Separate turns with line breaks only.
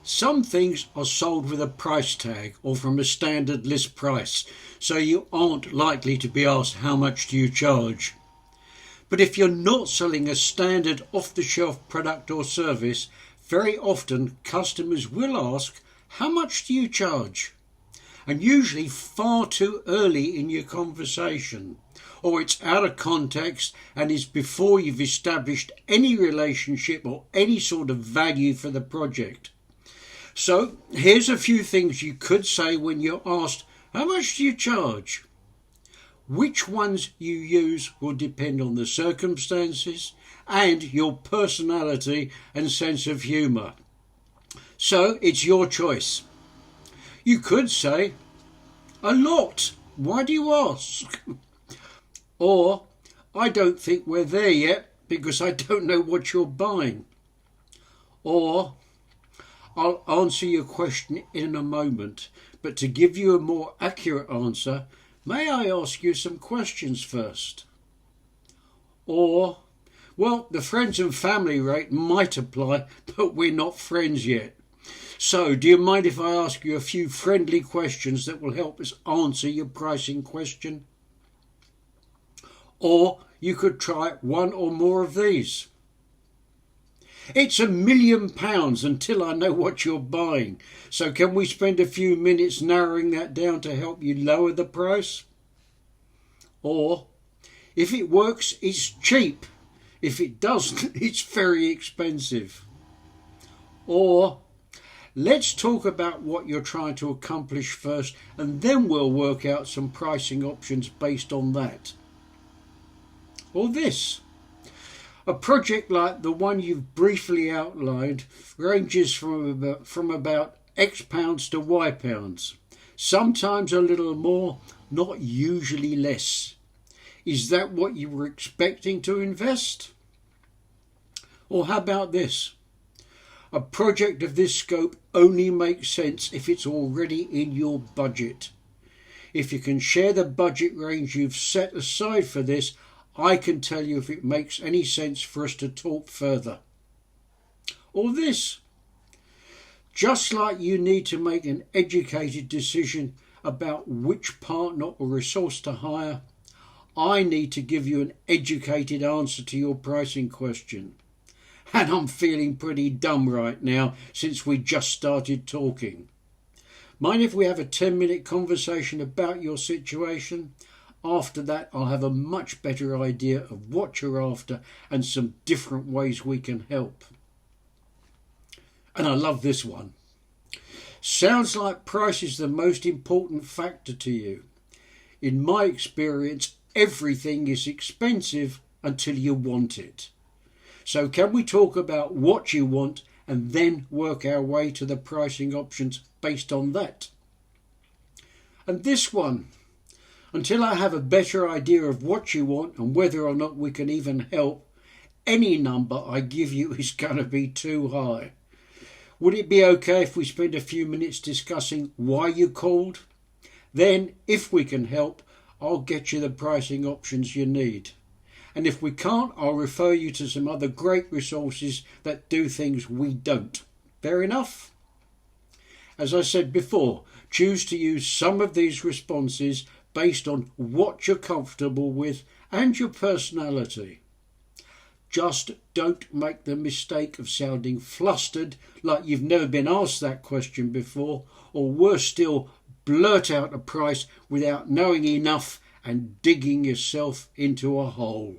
Some things are sold with a price tag or from a standard list price, so you aren't likely to be asked how much do you charge. But if you're not selling a standard off-the-shelf product or service, very often customers will ask, how much do you charge? And usually far too early in your conversation, or it's out of context and is before you've established any relationship or any sort of value for the project. So here's a few things you could say when you're asked, how much do you charge? Which ones you use will depend on the circumstances and your personality and sense of humour. So it's your choice. You could say, a lot. Why do you ask? Or, I don't think we're there yet because I don't know what you're buying. Or, I'll answer your question in a moment, but to give you a more accurate answer, may I ask you some questions first? Or, well, the friends and family rate might apply, but we're not friends yet. So, do you mind if I ask you a few friendly questions that will help us answer your pricing question? Or you could try one or more of these. It's £1 million until I know what you're buying. So can we spend a few minutes narrowing that down to help you lower the price? Or, if it works, it's cheap. If it doesn't, it's very expensive. Or, let's talk about what you're trying to accomplish first, and then we'll work out some pricing options based on that. Or this. A project like the one you've briefly outlined ranges from about X pounds to Y pounds, sometimes a little more, not usually less. Is that what you were expecting to invest? Or how about this? A project of this scope only makes sense if it's already in your budget. If you can share the budget range you've set aside for this, I can tell you if it makes any sense for us to talk further. Or this. Just like you need to make an educated decision about which partner or resource to hire, I need to give you an educated answer to your pricing question. And I'm feeling pretty dumb right now since we just started talking. Mind if we have a 10-minute conversation about your situation? After that, I'll have a much better idea of what you're after and some different ways we can help. And I love this one. Sounds like price is the most important factor to you. In my experience, everything is expensive until you want it. So can we talk about what you want and then work our way to the pricing options based on that? And this one. Until I have a better idea of what you want and whether or not we can even help, any number I give you is going to be too high. Would it be okay if we spend a few minutes discussing why you called? Then, if we can help, I'll get you the pricing options you need. And if we can't, I'll refer you to some other great resources that do things we don't. Fair enough? As I said before, choose to use some of these responses based on what you're comfortable with and your personality. Just don't make the mistake of sounding flustered like you've never been asked that question before, or worse still, blurt out a price without knowing enough and digging yourself into a hole.